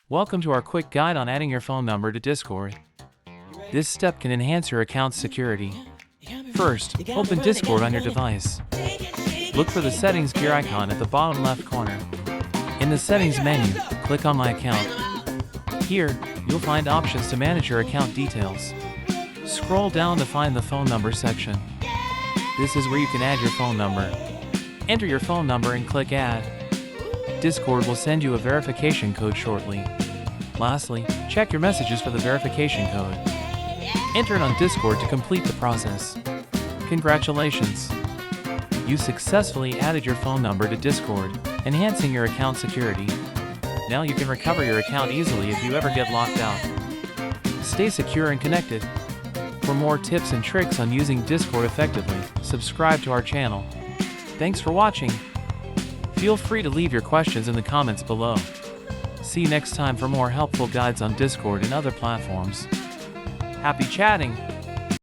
Welcome to our quick guide on adding your phone number to Discord. This step can enhance your account's security. First, open Discord on your device. Look for the settings gear icon at the bottom left corner. In the settings menu, click on My Account. Here, you'll find options to manage your account details. Scroll down to find the phone number section. This is where you can add your phone number. Enter your phone number and click Add. Discord will send you a verification code shortly. Lastly, check your messages for the verification code. Enter it on Discord to complete the process. Congratulations! You successfully added your phone number to Discord, enhancing your account security. Now you can recover your account easily if you ever get locked out. Stay secure and connected. For more tips and tricks on using Discord effectively, subscribe to our channel. Thanks for watching. Feel free to leave your questions in the comments below. See you next time for more helpful guides on Discord and other platforms. Happy chatting!